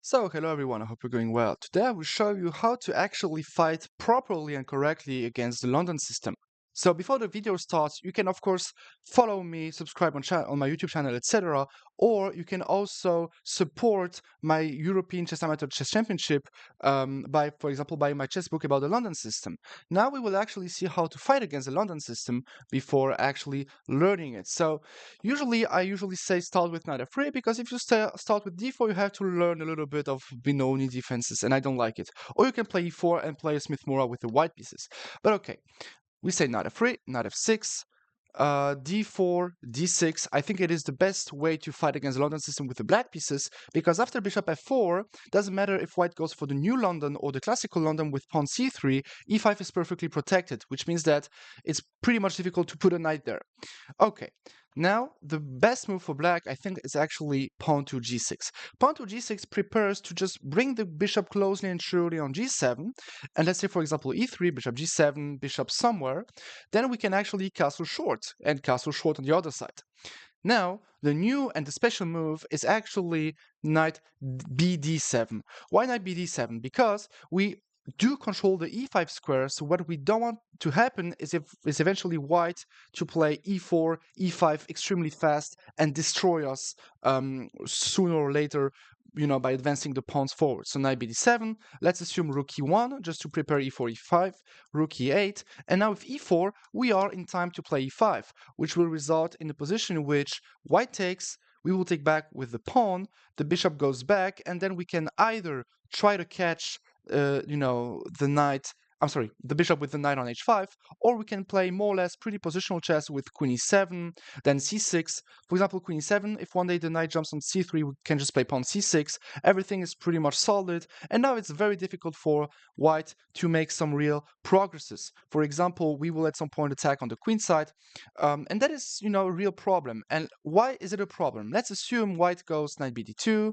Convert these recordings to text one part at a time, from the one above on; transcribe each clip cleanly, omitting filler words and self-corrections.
So, hello everyone, I hope you're going well. Today I will show you how to actually fight properly and correctly against the London system. So before the video starts, you can of course follow me, subscribe on my YouTube channel, etc. Or you can also support my European Chess Amateur Chess Championship by, for example, buying my chess book about the London system. Now we will actually see how to fight against the London system before actually learning it. So I usually say start with knight f3 because if you start with d4, you have to learn a little bit of Benoni defenses, and I don't like it. Or you can play e4 and play a Smith-Morra with the white pieces. But okay, we say knight f3, knight f6, d4, d6. I think it is the best way to fight against the London system with the black pieces, because after bishop f4, doesn't matter if white goes for the new London or the classical London with pawn c3, e5 is perfectly protected, which means that it's pretty much difficult to put a knight there. Okay, now the best move for black, I think, is actually pawn to g6. Pawn to g6 prepares to just bring the bishop closely and surely on g7, and let's say, for example, e3, bishop g7, bishop somewhere, then we can actually castle short, and castle short on the other side. Now, the new and the special move is actually knight bd7. Why knight bd7? Because we do control the e5 square, so what we don't want to happen is eventually white to play e4, e5 extremely fast and destroy us sooner or later, by advancing the pawns forward. So knight bd7, let's assume rook e1 just to prepare e4, e5, rook e8, and now with e4 we are in time to play e5, which will result in a position in which white takes, we will take back with the pawn, the bishop goes back, and then we can either try to catch the bishop with the knight on h5, or we can play more or less pretty positional chess with queen e7, then c6. For example, queen e7, if one day the knight jumps on c3, we can just play pawn c6. Everything is pretty much solid, and now it's very difficult for white to make some real progresses. For example, we will at some point attack on the queen side, and that is, a real problem. And why is it a problem? Let's assume white goes knight bd2,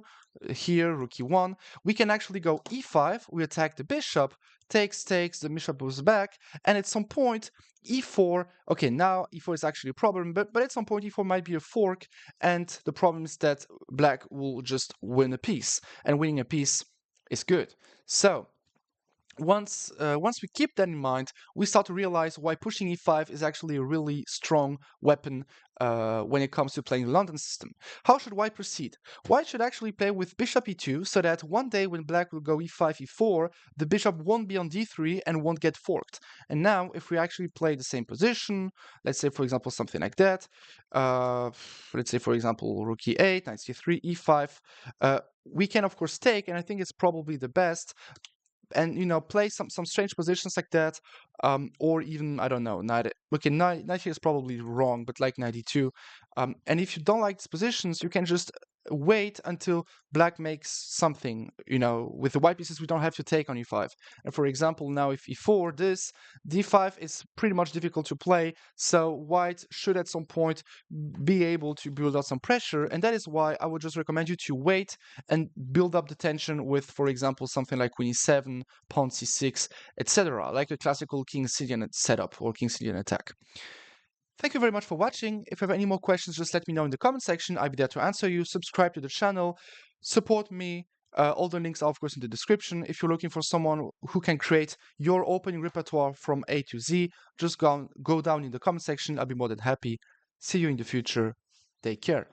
here, rook e1. We can actually go e5, we attack the bishop, takes, the bishop goes back, and at some point, e4, okay, now e4 is actually a problem, but at some point e4 might be a fork, and the problem is that black will just win a piece, and winning a piece is good. So, once we keep that in mind, we start to realize why pushing e5 is actually a really strong weapon when it comes to playing the London system. How should white proceed? White should actually play with bishop e2, so that one day when black will go e5, e4, the bishop won't be on d3 and won't get forked. And now, if we actually play the same position, let's say, for example, something like that, let's say, for example, rook e8, knight c3, e5, we can, of course, take, and I think it's probably the best, and play some strange positions like that, or even, I don't know, knight here is probably wrong, but like knight e2, and if you don't like these positions, you can just wait until black makes something. With the white pieces we don't have to take on e5, and for example, now if e4, this d5 is pretty much difficult to play, so white should at some point be able to build up some pressure, and that is why I would just recommend you to wait and build up the tension with, for example, something like queen e7, pawn c6, etc., like a classical king Sicilian setup or king Sicilian attack. Thank you very much for watching. If you have any more questions, just let me know in the comment section. I'll be there to answer you. Subscribe to the channel, support me. All the links are, of course, in the description. If you're looking for someone who can create your opening repertoire from A to Z, just go down in the comment section. I'll be more than happy. See you in the future. Take care.